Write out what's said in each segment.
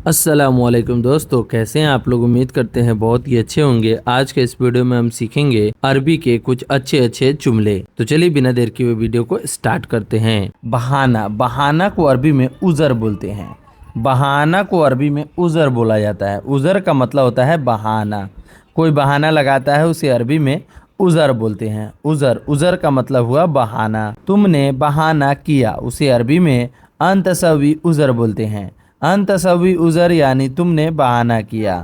अस्सलामुअलैकुम दोस्तों, कैसे हैं आप लोग। उम्मीद करते हैं बहुत ही अच्छे होंगे। आज के इस वीडियो में हम सीखेंगे अरबी के कुछ अच्छे अच्छे जुमले। तो चलिए बिना देर किए हुए वीडियो को स्टार्ट करते हैं। बहाना, बहाना को अरबी में उज़र बोलते हैं। बहाना को अरबी में उज़र बोला जाता है। उज़र का मतलब होता है बहाना। कोई बहाना लगाता है उसे अरबी में उज़र बोलते हैं। उज़र, उज़र का मतलब हुआ बहाना। तुमने बहाना किया उसे अरबी में अंतसवी उज़र बोलते हैं। अंतसवी उज़र यानी तुमने बहाना किया।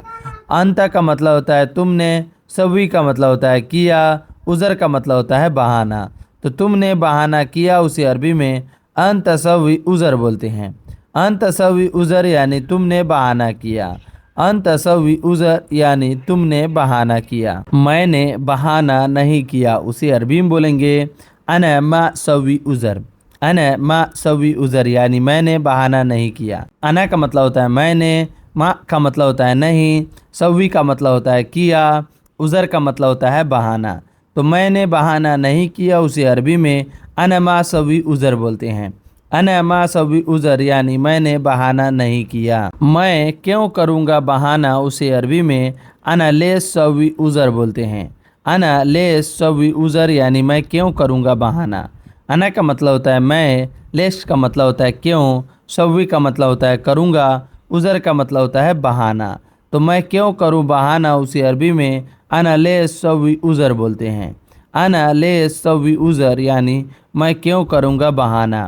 अंत का मतलब होता है तुमने, सवी का मतलब होता है किया, उज़र का मतलब होता है बहाना। तो तुमने बहाना किया उसे अरबी में अंतसवी उज़र बोलते हैं। अंतसवी उज़र यानी तुमने बहाना किया। अंतसवी उज़र यानी तुमने बहाना किया। मैंने बहाना नहीं किया उसे अरबी में बोलेंगे अना मा सवी उज़र। अना मा सवी उज़र यानी मैंने बहाना नहीं किया। अना का मतलब होता है मैंने, मा का मतलब होता है नहीं, सवी का मतलब होता है किया, उज़र का मतलब होता है बहाना। तो मैंने बहाना नहीं किया उसे अरबी में अना मा सवी उज़र बोलते हैं। अना मा सवी उज़र यानी मैंने बहाना नहीं किया। मैं क्यों करूँगा बहाना उसे अरबी में अना ले सवी उज़र बोलते हैं। अना ले सवी उज़र यानी मैं क्यों करूँगा बहाना। अना का मतलब होता है मैं, लेस का मतलब होता है क्यों, सवी का मतलब होता है करूँगा, उज़र का मतलब होता है बहाना। तो मैं क्यों करूँ बहाना उसे अरबी में अना ले सवी उज़र बोलते हैं। अना ले सवी उज़र यानी मैं क्यों करूँगा बहाना।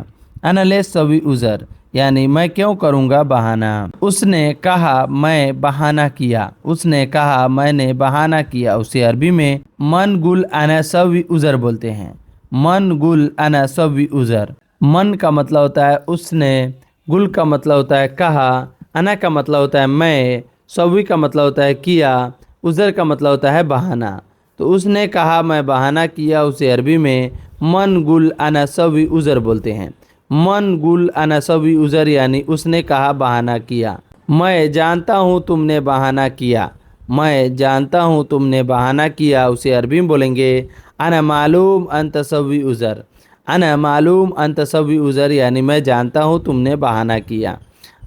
अना ले सवी उज़र यानी मैं क्यों करूँगा बहाना। उसने कहा मैं बहाना किया। उसने कहा मैंने बहाना किया उसे अरबी में मन गुल अना सवी उज़र बोलते हैं। मन गुल अना सवी उज़र। मन का मतलब होता है उसने, गुल का मतलब होता है कहा, अना का मतलब होता है मैं, सवी का मतलब होता है किया, उज़र का मतलब होता है बहाना। तो उसने कहा मैं बहाना किया उसे अरबी में मन गुल अना सवी उज़र बोलते हैं। मन गुल अना सवी उज़र यानी उसने कहा बहाना किया। मैं जानता हूँ तुमने बहाना किया। मैं जानता हूँ तुमने बहाना किया उसे अरबी में बोलेंगे अना मालूम अंत सवी उज़र। अना मालूम अंत सवी उज़र यानी मैं जानता हूँ तुमने बहाना किया।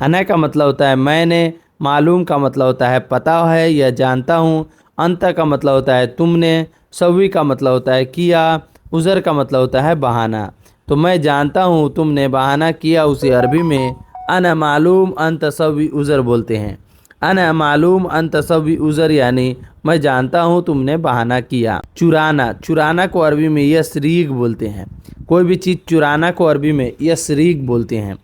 अना का मतलब होता है मैंने, मालूम का मतलब होता है पता है या जानता हूँ, अंत का मतलब होता है तुमने, सवी का मतलब होता है किया, उज़र का मतलब होता है बहाना। तो मैं जानता हूँ तुमने बहाना किया उसे अरबी में अना मालूम अंत सवी उज़र बोलते हैं। अना मालूम अंत सवी उज़र यानी मैं जानता हूँ तुमने बहाना किया। चुराना, चुराना को अरबी में यसरीक बोलते हैं। कोई भी चीज़ चुराना को अरबी में यसरीक बोलते हैं।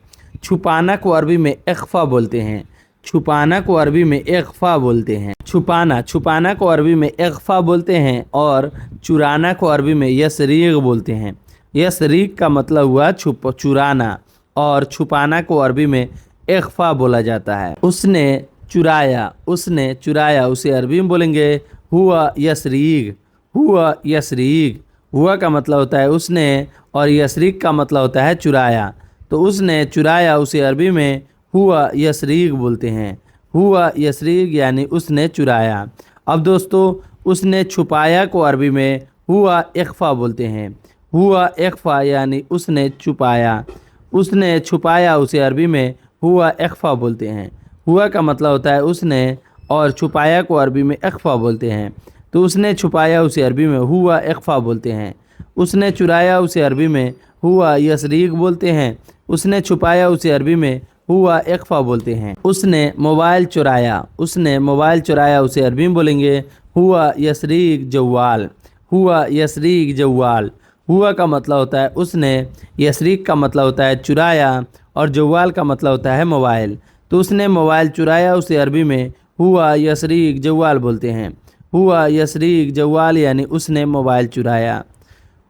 छुपाना को अरबी में इख्फा बोलते हैं। छुपाना को अरबी में इख्फा बोलते हैं। छुपाना, छुपाना को अरबी में इख्फा बोलते हैं और चुराना को अरबी में यसरीक बोलते हैं। यसरीक का मतलब हुआ चुराना और छुपाना को अरबी में इख्फा बोला जाता है। उसने चुराया, उसने चुराया उसे अरबी में बोलेंगे हुआ यसरीक। हुआ यसरीक। हुआ का मतलब होता है उसने और यसरीक का मतलब होता है चुराया। तो उसने चुराया उसे अरबी में हुआ यसरीक बोलते हैं। हुआ यसरीक यानी उसने चुराया। अब दोस्तों, उसने छुपाया को अरबी में हुआ इख्फा बोलते हैं। हुआ इख्फा यानी उसने छुपाया। उसने छुपाया उसे अरबी में हुआ इख्फा बोलते हैं। हुआ का मतलब होता है उसने और छुपाया को अरबी में इख्फा बोलते हैं। तो उसने छुपाया उसे अरबी में हुआ इख्फा बोलते हैं। उसने चुराया उसे अरबी में हुआ यसरीक बोलते हैं। उसने छुपाया उसे अरबी में हुआ इख्फा बोलते हैं। उसने मोबाइल चुराया। उसने मोबाइल चुराया उसे अरबी में बोलेंगे हुआ यसरीक जवाल। हुआ यसरीक जवाल। हुआ का मतलब होता है उसने, यसरीक का मतलब होता है चुराया और जवाल का मतलब होता है मोबाइल। तो उसने मोबाइल चुराया उसे अरबी में हुआ यसरीक जवाल बोलते हैं। हुआ यसरीक जवाल यानी उसने मोबाइल चुराया।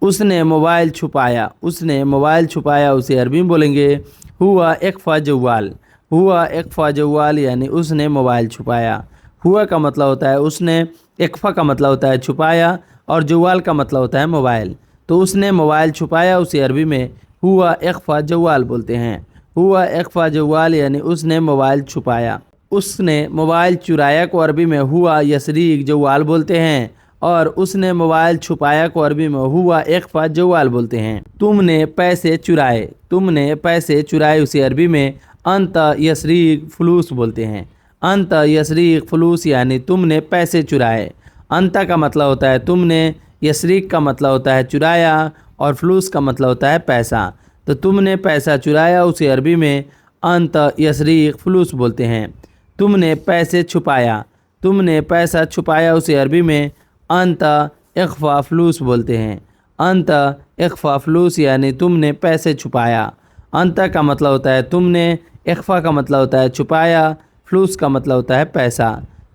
उसने मोबाइल छुपाया। उसने मोबाइल छुपाया उसे अरबी में बोलेंगे हुआ इख्फा जवाल। हुआ इख्फा जवाल यानी उसने मोबाइल छुपाया। हुआ का मतलब होता है उसने, इख्फा का मतलब होता है छुपाया और जवाल का मतलब होता है मोबाइल। तो उसने मोबाइल छुपाया उसे अरबी में हुआ इख्फा जवाल बोलते हैं। हुआ इख्फा जवाल यानी उसने मोबाइल छुपाया। उसने मोबाइल चुराया को अरबी में हुआ यसरीक जवाल बोलते हैं और उसने मोबाइल छुपाया को अरबी में हुआ इख्फा जवाल बोलते हैं। तुमने पैसे चुराए। तुमने पैसे चुराए उसे अरबी में अंत यसरीक फलूस बोलते हैं। अंत यसरीक फलूस यानी तुमने पैसे चुराए। अंत का मतलब होता है तुमने, यसरीक का मतलब होता है चुराया, और फलूस का मतलब होता है पैसा। तो तुमने पैसा चुराया उसे अरबी में अंत यसरीक फलूस बोलते हैं। तुमने पैसे छुपाया, तुमने पैसा छुपाया उसे अरबी में अंत इख्फा फलूस बोलते हैं। अंत इख्फा फलूस यानी तुमने पैसे छुपाया। अंत का मतलब होता है तुमने, इख्फा का मतलब होता है छुपाया, फलूस का मतलब होता है पैसा।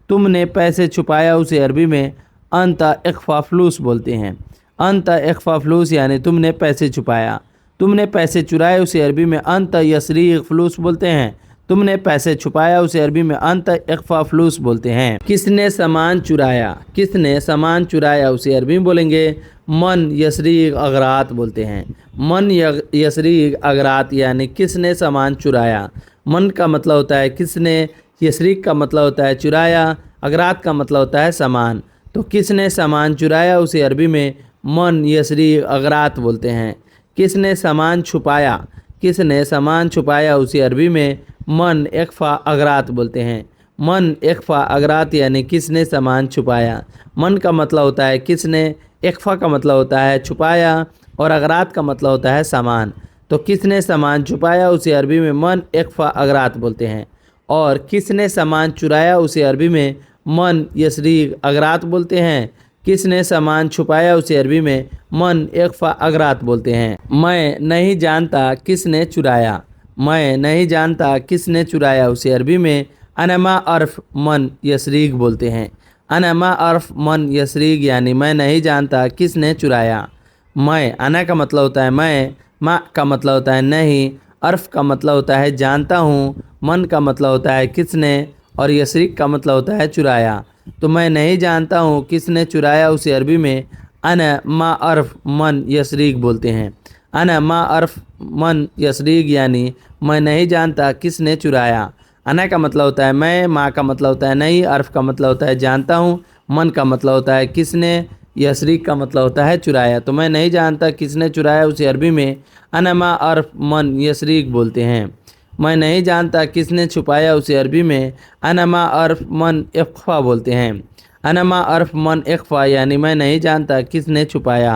तुमने पैसे छुपाया उसे अरबी में अंत इख्फा फलूस बोलते हैं। अंत इख्फा फलूस यानी तुमने पैसे छुपाया। तुमने पैसे चुराए उसे अरबी में अंत यसरीक फलूस बोलते हैं। तुमने पैसे छुपाया उसे अरबी में अंत इख्फा फलूस बोलते हैं। किसने सामान चुराया, किसने सामान चुराया उसे अरबी में बोलेंगे मन यसरीक अगरात बोलते हैं। मन यसरीक अगरात यानी किसने सामान चुराया। मन का मतलब होता है किसने, यसरीक का मतलब होता है चुराया, अगरात का मतलब होता है सामान। तो किसने सामान चुराया उसे अरबी में मन यसरीक अगरात बोलते हैं। किसने सामान छुपाया, किसने सामान छुपाया उसे अरबी में मन इख्फा अगरात बोलते हैं। मन इख्फा अगरात यानी किसने सामान छुपाया। मन का मतलब होता है किसने, इख्फा का मतलब होता है छुपाया, और अगरात का मतलब होता है सामान। तो किसने सामान छुपाया उसे अरबी में मन इख्फा अगरात बोलते हैं। और किसने सामान चुराया उसे अरबी में मन यसरीक अगरात बोलते हैं। किसने सामान छुपाया उसे अरबी में मन इख्फा अगरात बोलते हैं। मैं नहीं जानता किसने चुराया, मैं नहीं जानता किसने चुराया उसे अरबी में अनमा अर्फ मन यसरीक बोलते हैं। अनमा अर्फ मन यसरीक यानी मैं नहीं जानता किसने चुराया। मैं, अना का मतलब होता है मैं, मा का मतलब होता है नहीं, अर्फ का मतलब होता है जानता हूँ, मन का मतलब होता है किसने, और यसरीक का मतलब होता है चुराया। तो मैं नहीं जानता हूँ किसने चुराया उसे अरबी में अना मा अर्फ मन यसरीक बोलते हैं। अना मा अर्फ मन यसरीक यानी मैं नहीं जानता किसने चुराया। अना का मतलब होता है मैं, मा का मतलब होता है नहीं, अर्फ का मतलब होता है जानता हूँ, मन का मतलब होता है किसने, यसरीक का मतलब होता है चुराया। तो मैं नहीं जानता किसने चुराया उसे अरबी में अना मा अर्फ मन यसरीक बोलते हैं। मैं नहीं जानता किसने छुपाया उसे अरबी में अनमा अर्फ मन इख्फा बोलते हैं। अनमा अर्फ मन इख्फा यानी मैं नहीं जानता किसने छुपाया।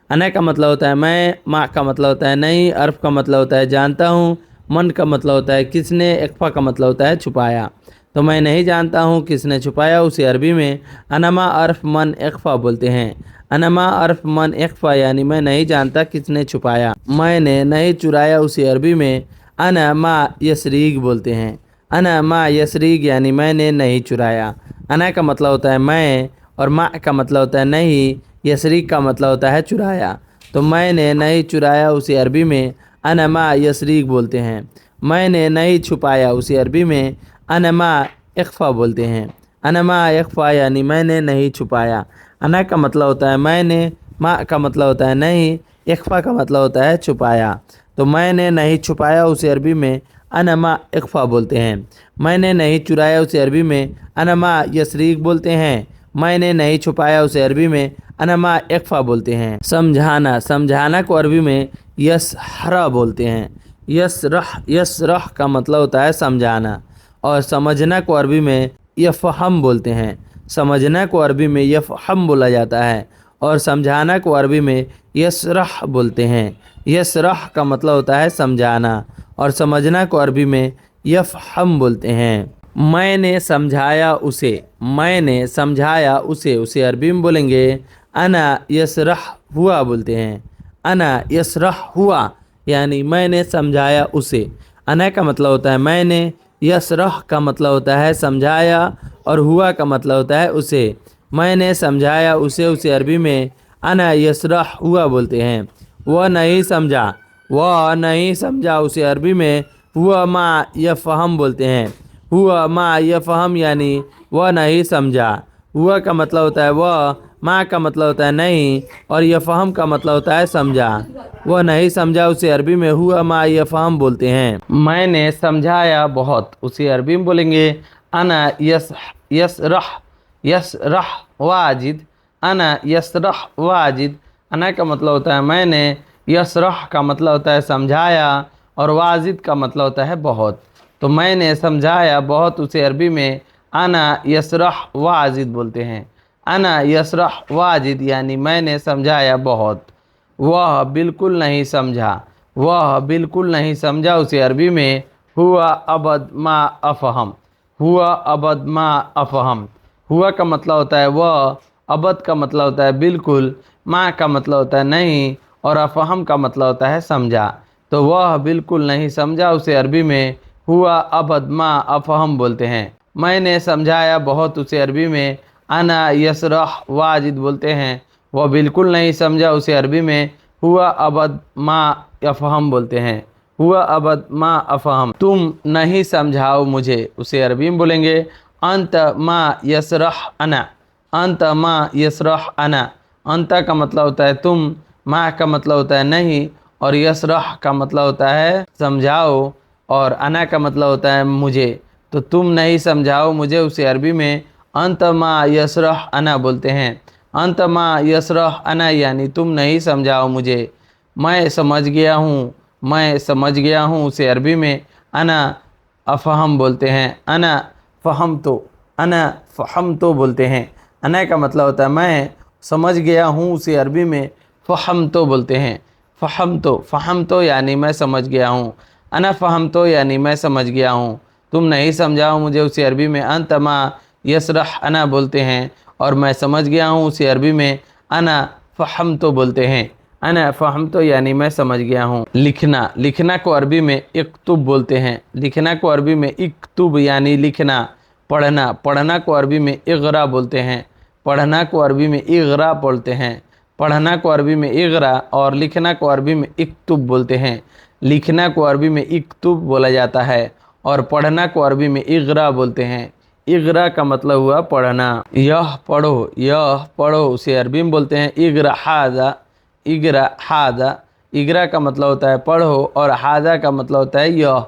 अना का मतलब होता है मैं, मा का मतलब होता है नहीं, अर्फ का मतलब होता है जानता हूँ, मन का मतलब होता है किसने, इख्फा का मतलब होता है छुपाया। तो मैं नहीं जानता हूँ किसने छुपाया उसे अरबी में अनमा अर्फ मन इख्फा बोलते हैं। अनमा अर्फ मन इख्फा यानी मैं नहीं जानता किसने छुपाया। मैंने नहीं चुराया उसे अरबी में अना मा यसरीक बोलते हैं। अना मा यसरीक यानी मैंने नहीं चुराया। अना का मतलब होता है मैं, और मा का मतलब होता है नहीं, यसरीक का मतलब होता है चुराया। तो मैंने नहीं चुराया उसे अरबी में अना मा यसरीक बोलते हैं। मैंने नहीं छुपाया उसे अरबी में अना मा इख्फा बोलते हैं। अना मा इख्फा यानी मैंने नहीं छुपाया। अना का मतलब होता है मैंने, मा का मतलब होता है नहीं, इख्फा का मतलब होता है छुपाया। तो मैंने नहीं छुपाया उसे अरबी में अनमा इख्फा बोलते हैं। मैंने नहीं चुराया उसे अरबी में अनमा यसरीक बोलते हैं। मैंने नहीं छुपाया उसे अरबी में अनमा इख्फा बोलते हैं। समझाना, समझाना को अरबी में यसहरा बोलते हैं। यसरह का मतलब होता है समझाना। और समझना को अरबी में यफ़हम बोलते हैं। समझना को अरबी में यफ़हम बोला जाता है, और समझाना को अरबी में यसरह बोलते हैं। यसरह का मतलब होता है समझाना, और समझना को अरबी में यफ़हम बोलते हैं। मैंने समझाया उसे, मैंने समझाया उसे, उसे अरबी में बोलेंगे अना यसरह हुआ बोलते हैं। अना यसरह हुआ यानी मैंने समझाया उसे। अना का मतलब होता है मैंने, यसरह का मतलब होता है समझाया, और हुआ का मतलब होता है उसे। मैंने समझाया उसे, उसे अरबी में अना यसरह हुआ बोलते हैं। वह नहीं समझा, वह नहीं समझा उसे अरबी में हुआ मा यफ़हम बोलते हैं। हुआ मा यफ़हम यानी वह नहीं समझा। हुआ का मतलब होता है वह, मा का मतलब होता है नहीं, और यफ़हम का मतलब होता है समझा। वह नहीं समझा उसे अरबी में हुआ मा यफ़हम बोलते हैं। मैंने समझाया बहुत उसे अरबी में बोलेंगे अना यसरह वाजिद। अना यसरह वाजिद। अना का मतलब होता है मैंने, यसरह का मतलब होता है समझाया, और वाजिद का मतलब होता है बहुत। तो मैंने समझाया बहुत उसे अरबी में अना यसरह वाजिद बोलते हैं। अना यसरह वाजिद यानी मैंने समझाया बहुत। वह बिल्कुल नहीं समझा, वह बिल्कुल नहीं समझा उसे अरबी में हुआ अबद मा अफहम। हुआ अबद मा अफहम। हुआ का मतलब होता है वह, अबद का मतलब होता है बिल्कुल, माँ का मतलब होता है नहीं, और अफहम का मतलब होता है समझा। तो वह बिल्कुल नहीं समझा उसे अरबी में हुआ अबद मा अफहम बोलते हैं। मैंने समझाया बहुत उसे अरबी में अना यसरह वाजिद बोलते हैं। वह बिल्कुल नहीं समझा उसे अरबी में हुआ अबद मा अफहम बोलते हैं। हुआ अबद मा अफहम। तुम नहीं समझाओ मुझे उसे अरबी में बोलेंगे अंत मा यसरह अना। अंत मा यसरह अना। अंत का मतलब होता है तुम, मा का मतलब होता है नहीं, और यसरह का मतलब होता है समझाओ, और अना का मतलब होता है मुझे। तो तुम नहीं समझाओ मुझे उसे अरबी में अंत मा यसरह अना बोलते हैं। अंत मा यसरह अना यानी तुम नहीं समझाओ मुझे। मैं समझ गया हूँ, मैं समझ गया हूँ उसे अरबी में अना अफ़हम बोलते हैं। अना फ़हम तो, अना फ़हम तो बोलते हैं। अना का मतलब होता है मैं समझ गया हूँ उसे अरबी में फ़हम तो बोलते हैं। फ़हम तो यानी मैं समझ गया हूँ। अना फ़हम तो यानी मैं समझ गया हूँ। तुम नहीं समझाओ मुझे उसे अरबी में अंत मा यसरह अना बोलते हैं, और मैं समझ गया हूँ उसे अरबी में अना फ़हम तो बोलते हैं। अना फ़हम तो यानी मैं समझ गया हूँ। लिखना, लिखना को अरबी में इक्तुब बोलते हैं। लिखना को अरबी में इक्तुब यानी लिखना। पढ़ना, पढ़ना को अरबी में इग़रा बोलते हैं। पढ़ना को अरबी में इग़रा बोलते हैं। पढ़ना को अरबी में इग़रा और लिखना को अरबी में इक्तुब बोलते हैं। लिखना को अरबी में इक्तुब बोला जाता है और पढ़ना को अरबी में इग़रा बोलते हैं। इग़रा का मतलब हुआ पढ़ना। यह पढ़ो, यह पढ़ो उसे अरबी में बोलते हैं इग़रा हाज़ा। इग़रा हाज़ा। इग़रा का मतलब होता है पढ़ो और हाज़ा का मतलब होता है यह।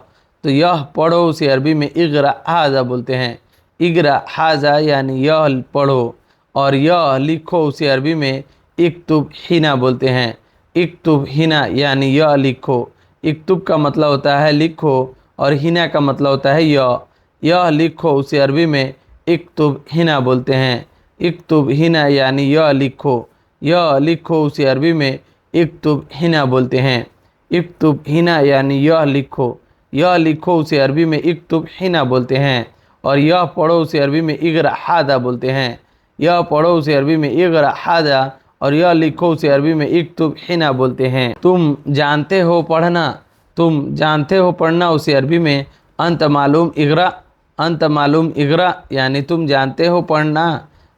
तो यह पढ़ो उसे अरबी में इग़रा हाज़ा बोलते हैं। इग़रा हाज़ा यानी यह पढ़ो, और यह लिखो उसे अरबी में इक्तुब हिना बोलते हैं। इक्तुब हिना यानी यह लिखो। इक्तुब का मतलब होता है लिखो और हिना का मतलब होता है यह लिखो उसे अरबी में इक्तुब हिना बोलते हैं। इक्तुब हिना यानी यह लिखो उसे अरबी में इक्तुब हिना बोलते हैं। इक्तुब हिना यानी यह लिखो उसे अरबी में इक्तुब हिना बोलते हैं। और यह पढ़ो उसे अरबी में इग़रा हादा बोलते हैं। यह पढ़ो उसे अरबी में इग़रा हादा और यह लिखो उसे अरबी में इक्तुब हिना बोलते हैं। तुम जानते हो पढ़ना, तुम जानते हो पढ़ना उसे अरबी में अंत मालूम इग़रा। अंत मालूम इग़रा यानी तुम जानते हो पढ़ना।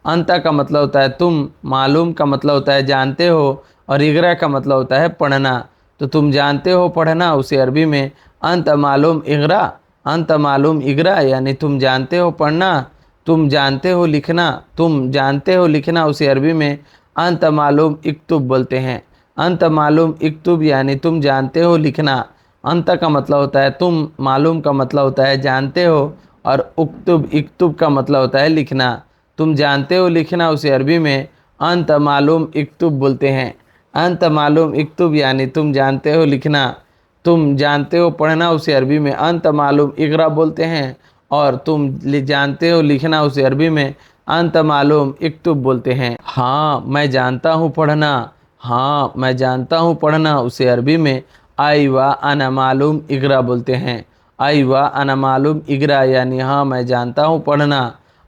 अंत का मतलब होता है तुम, मालूम का मतलब होता है जानते हो, और इग़रा का मतलब होता है पढ़ना। तो तुम जानते हो पढ़ना उसे अरबी में अंत मालूम इग़रा। अंत मालूम इग़रा यानी तुम जानते हो पढ़ना। तुम जानते हो लिखना, तुम जानते हो लिखना उसे अरबी में अंत मालूम इक्तुब बोलते हैं। अंत मालूम इक्तुब यानी तुम जानते हो लिखना। अंत का मतलब होता है तुम, मालूम का मतलब होता है जानते हो, और उक्तुब इक्तुब का मतलब होता है लिखना। तुम जानते हो लिखना उसे अरबी में अंत मालूम इक्तुब बोलते हैं। अंत मालूम इक्तुब यानी तुम जानते हो लिखना। तुम जानते हो पढ़ना उसे अरबी में अंत मालूम इक़रा बोलते हैं, और तुम जानते हो लिखना उसे अरबी में अंत मालूम इक्तुब बोलते हैं। हाँ मैं जानता हूँ पढ़ना, हाँ मैं जानता हूँ पढ़ना उसे अरबी में आई व अना मालूम इग़रा बोलते हैं। आई व अना मालूम इग़रा यानी हाँ मैं जानता हूँ पढ़ना।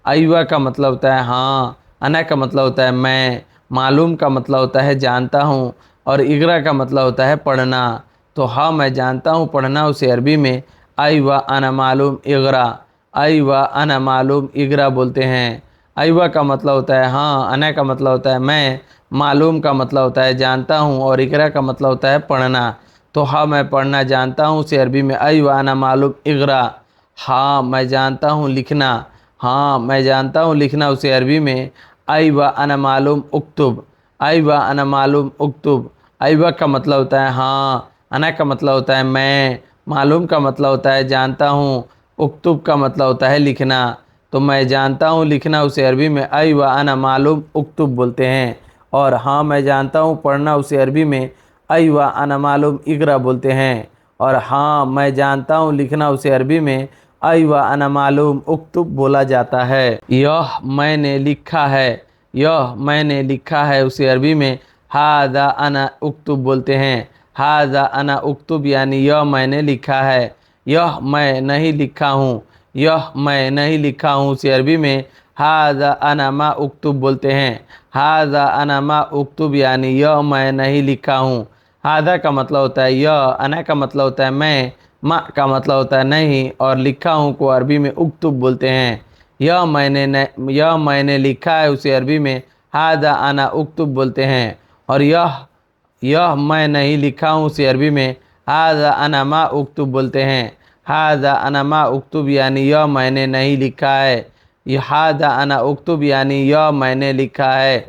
आई व का मतलब होता है हाँ, अना का मतलब होता है मैं, मालूम का मतलब होता है जानता हूँ, और इग़रा का मतलब होता है पढ़ना। तो हाँ मैं जानता हूँ पढ़ना उसे अरबी में आई व अना मालूम इग़रा। आई व अना मालूम इग़रा बोलते हैं। आई व का मतलब होता है हाँ, अना का मतलब होता है मैं, मालूम का मतलब होता है जानता हूँ, और इक़रा का मतलब होता है पढ़ना। तो हाँ मैं पढ़ना जानता हूँ उसे अरबी में आई व अना मालूम इग़रा। हाँ मैं जानता हूँ लिखना, हाँ मैं जानता हूँ लिखना उसे अरबी में आई व अना मालूम उक्तुब। आई व अना मालूम उक्तुब। आई व का मतलब होता है हाँ, अना का मतलब होता है मैं, मालूम का मतलब होता है जानता हूँ, उक्तुब का मतलब होता है लिखना। तो मैं जानता हूँ लिखना उसे अरबी में आई व अना मालूम उक्तुब बोलते हैं। और हाँ मैं जानता हूँ पढ़ना उसे अरबी में आई व अना मालूम इग़रा बोलते हैं। और हाँ मैं जानता हूँ लिखना उसे अरबी में अयवा अना मालूम उक्तुब बोला जाता है। यह मैंने लिखा है, यह मैंने लिखा है उसे अरबी में हादा अना उक्तुब बोलते हैं। हादा अना उक्तुब यानी यह मैंने लिखा है। यह मैं नहीं लिखा हूँ, यह मैं नहीं लिखा हूँ उसे अरबी में हादा अना मा उक्तुब बोलते हैं। हादा अना मा उक्तुब यानी यह मैं नहीं लिखा हूँ। हादा का मतलब होता है यह, अना का मतलब होता है मैं, मा का मतलब होता है नहीं, और लिखा हूँ को अरबी में उक्तुब बोलते हैं। यह मैंने लिखा है उसे अरबी में हादा अना उक्तुब बोलते हैं। और यह मैं नहीं लिखा हूँ उसे अरबी में हादा अना मा उक्तुब बोलते हैं। हादा अना मा उक्तुब यानी यह मैंने नहीं लिखा है। यह हादा अना उक्तुब यानी यह मैंने लिखा है।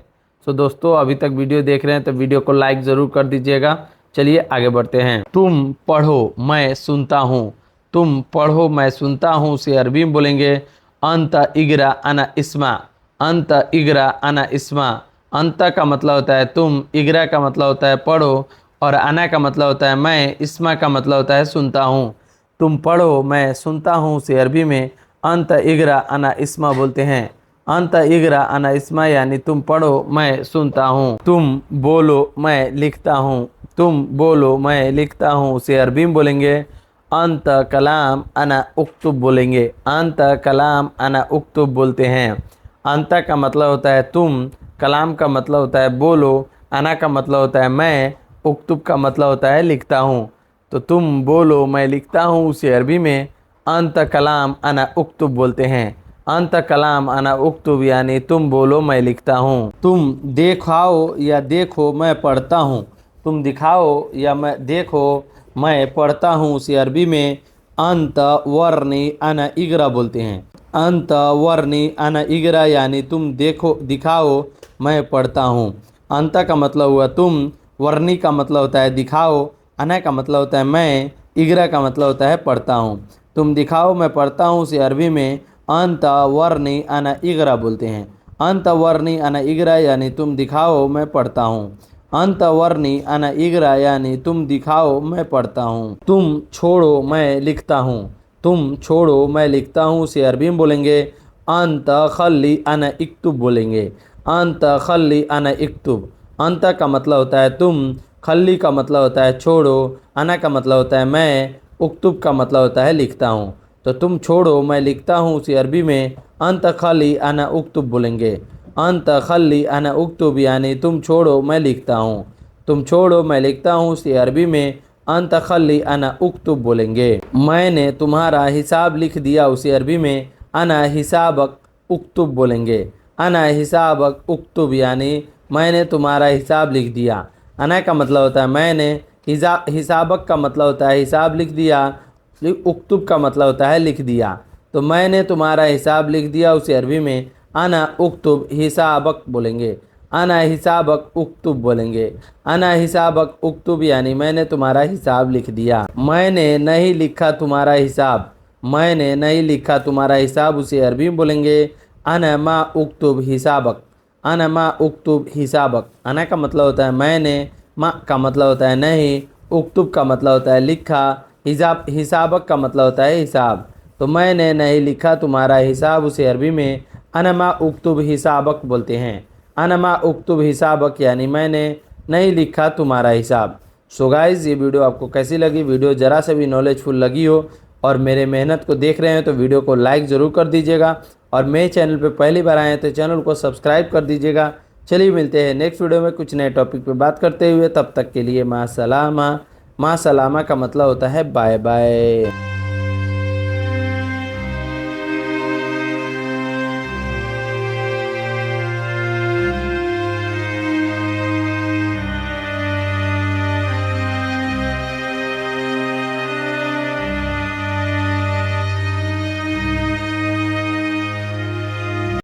तो दोस्तों अभी तक वीडियो देख रहे हैं तो वीडियो को लाइक ज़रूर कर दीजिएगा। चलिए आगे बढ़ते हैं। तुम पढ़ो मैं सुनता हूँ। तुम पढ़ो मैं सुनता हूँ उसे अरबी में बोलेंगे अंत इगरा अना इस्मा। अंत इगरा अना इस्मा। अंत का मतलब होता है तुम, इगरा का मतलब होता है पढ़ो, और अना का मतलब होता है मैं, इस्मा का मतलब होता है सुनता हूँ। तुम पढ़ो मैं सुनता हूँ उसे अरबी में अंत इगरा अना इस्मा बोलते हैं। अंत इगरा अना इस्मा यानी तुम पढ़ो मैं सुनता हूँ। तुम बोलो मैं लिखता हूँ। तुम बोलो मैं लिखता हूँ उसे अरबी में बोलेंगे अंत कलाम अना उक्तुब बोलेंगे। अंत कलाम अना उक्तुब बोलते हैं। अंत का मतलब होता है तुम, कलाम का मतलब होता है बोलो, अना का मतलब होता है मैं, उक्तुब का मतलब होता है लिखता हूँ। तो तुम बोलो मैं लिखता हूँ उसे अरबी में अंत कलाम अना उक्तुब बोलते हैं। अंत कलाम अना उक्तुब यानी तुम बोलो मैं लिखता हूँ। तुम दिखाओ या देखो मैं पढ़ता हूँ। तुम दिखाओ या मैं देखो मैं पढ़ता हूँ उसे अरबी में अंत वर्णी अना इगरा बोलते हैं। अंत वर्णी अना इगरा यानी तुम देखो दिखाओ मैं पढ़ता हूँ। अंत का मतलब हुआ तुम, वर्णी का मतलब होता है दिखाओ, अना का मतलब होता है मैं, इगरा का मतलब होता है पढ़ता हूँ। तुम दिखाओ मैं पढ़ता हूँ उसे अरबी में अंत वर्णी अना इगरा बोलते हैं। अंत वर्णी अना इगरा यानी तुम दिखाओ मैं पढ़ता हूँ। अंत वर्णी अना इगरा यानी तुम दिखाओ मैं पढ़ता हूँ। तुम छोड़ो मैं लिखता हूँ। तुम छोड़ो मैं लिखता हूँ उसे अरबी में बोलेंगे अंत खल्ली अना इक्तुब बोलेंगे। अंत खल्ली अना इक्तुब। अंत का मतलब होता है तुम, खल्ली का मतलब होता है छोड़ो, अना का मतलब होता है मैं, उक्तुब का मतलब होता है लिखता हूँ। तो तुम छोड़ो मैं लिखता हूँ उसे अरबी में अंत खल्ली अना उक्तुब बोलेंगे। अंत खल्ली अना उक्तुब यानी तुम छोड़ो मैं लिखता हूँ। तुम छोड़ो मैं लिखता हूँ उसे अरबी में अंत खल्ली अना उक्तुब बोलेंगे। मैंने तुम्हारा हिसाब लिख दिया उसे अरबी में अना हिसाबक उक्तुब बोलेंगे। अना हिसाबक उक्तुब यानी मैंने तुम्हारा हिसाब लिख दिया। अना का मतलब होता है मैंने, हिसाबक का मतलब होता है हिसाब लिख दिया, उक्तुब का मतलब होता है लिख दिया। तो मैंने तुम्हारा हिसाब लिख दिया उसे अरबी में अना उक्तुब हिसाबक बोलेंगे। अना हिसाबक उक्तुब बोलेंगे। अना हिसाबक उक्तुब यानी मैंने तुम्हारा हिसाब लिख दिया। मैंने नहीं लिखा तुम्हारा हिसाब। मैंने नहीं लिखा तुम्हारा हिसाब उसे अरबी में बोलेंगे अना मा उक्तुब हिसाबक। अना मा उक्तुब हिसाबक। अना का मतलब होता है मैंने, मा का मतलब होता है नहीं, उक्तुब का मतलब होता है लिखा, हिसाबक का मतलब होता है हिसाब। तो मैंने नहीं लिखा तुम्हारा हिसाब उसे अरबी में अनमा उक्तुब हिसाबक बोलते हैं। अनमा उक्तुब हिसाबक यानी मैंने नहीं लिखा तुम्हारा हिसाब। सो गाइस ये वीडियो आपको कैसी लगी? वीडियो ज़रा से भी नॉलेजफुल लगी हो और मेरे मेहनत को देख रहे हैं तो वीडियो को लाइक ज़रूर कर दीजिएगा, और मेरे चैनल पे पहली बार आए हैं तो चैनल को सब्सक्राइब कर दीजिएगा। चलिए मिलते हैं नेक्स्ट वीडियो में कुछ नए टॉपिक पे बात करते हुए, तब तक के लिए माँ सलामा। माँ सलामा का मतलब होता है बाय बाय।